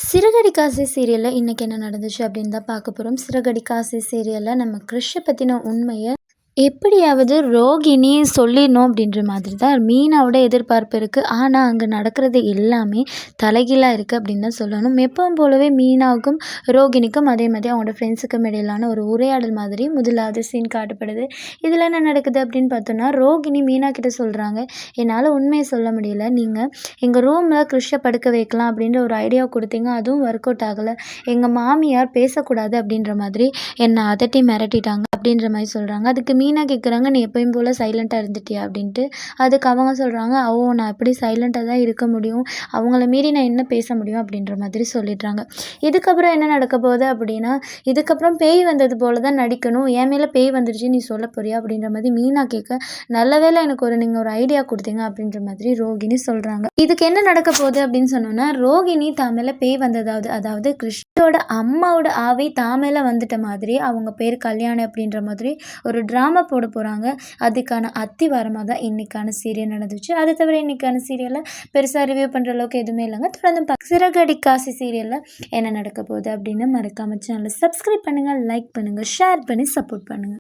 சிறகடி காசை சீரியல்ல இன்னைக்கு என்ன நடந்துச்சு அப்படின்னு தான் பார்க்க போறோம். சிறகடி காசை சீரியல்ல நம்ம கிறிஷ பத்தின உண்மைய எப்படியாவது ரோகிணி சொல்லிடணும் அப்படின்ற மாதிரி தான் மீனாவோட எதிர்பார்ப்பு இருக்கு. ஆனா, அங்க நடக்கிறது எல்லாமே தலைகீழா இருக்கு அப்படின்னு தான் சொல்லணும். எப்பவும் போலவே மீனாவுக்கும், ரோகிணிக்கும் அதே மாதிரி அவங்களோட ஃப்ரெண்ட்ஸுக்கும் இடையிலான ஒரு உரையாடல் மாதிரி முதலாவது சீன் காட்டப்படுது. இதுல என்ன நடக்குது அப்படின்னு பார்த்தோம்னா, ரோகிணி மீனா கிட்ட சொல்றாங்க, "என்னால உண்மைய சொல்ல முடியல. நீங்க எங்க ரூம்ல கிறிஷ படுக்க வைக்கலாம் அப்படின்ற ஒரு ஐடியா குடுத்தீங்க. அதுவும் ஒர்க் அவுட் ஆகல. எங்க மாமியார் பேசக்கூடாது அப்படின்ற மாதிரி என்ன அதட்டி மிரட்டிட்டாங்க." அப்படின்ற மாரி சொல்றாங்க. அதுக்கு மீனா கேட்குறாங்க, "நீ எப்பயும் போல சைலண்ட்டா இருந்துட்டியா?" அப்படின்ட்டு. அதுக்கு அவங்க சொல்றாங்க, "ஓ! நான் எப்படி சைலண்ட்டா தான் இருக்க முடியும். அவங்கள மீறி நான் என்ன பேச முடியும்?" அப்படின்ற மாதிரி சொல்லிடுறாங்க. இதுக்கப்புறம் என்ன நடக்க போகுது அப்படின்னா, இதுக்கப்புறம் பேய் வந்தது போல தான் நடிக்கணும். என் மேல பேய் வந்துருச்சு நீ சொல்ல போறியா? அப்படின்ற மாதிரி மீனா கேட்க, "நல்ல வேளை எனக்கு நீங்க ஒரு ஐடியா குடுத்தீங்க." அப்படின்ற மாதிரி ரோகிணி சொல்றாங்க. இதுக்கு என்ன நடக்க போகுது அப்படின்னு சொன்னோம்னா, ரோகிணி தான் மேல பேய் வந்ததாவது அதாவது கிருஷ்ணோட அம்மாவோட ஆவி தான் மேல வந்துட்ட மாதிரி, அவங்க பேரு கல்யாணி அப்படின்ற மாதிரி ஒரு ட்ராமா போட போறாங்க. அதுக்கான அத்திவாரமா தான் இன்னைக்கான சீரியல் நடந்துச்சு. அது தவிர இன்னைக்கான சீரியல்ல பெருசா ரிவ்யூ பண்ற அளவுக்கு எதுவுமே இல்லங்க. தொடர்ந்து சிறகடி காசி சீரியல்ல என்ன நடக்க போகுது அப்படின்னு மறக்காம சேனல சப்ஸ்கிரைப் பண்ணுங்க, லைக் பண்ணுங்க, ஷேர் பண்ணி சப்போர்ட் பண்ணுங்க.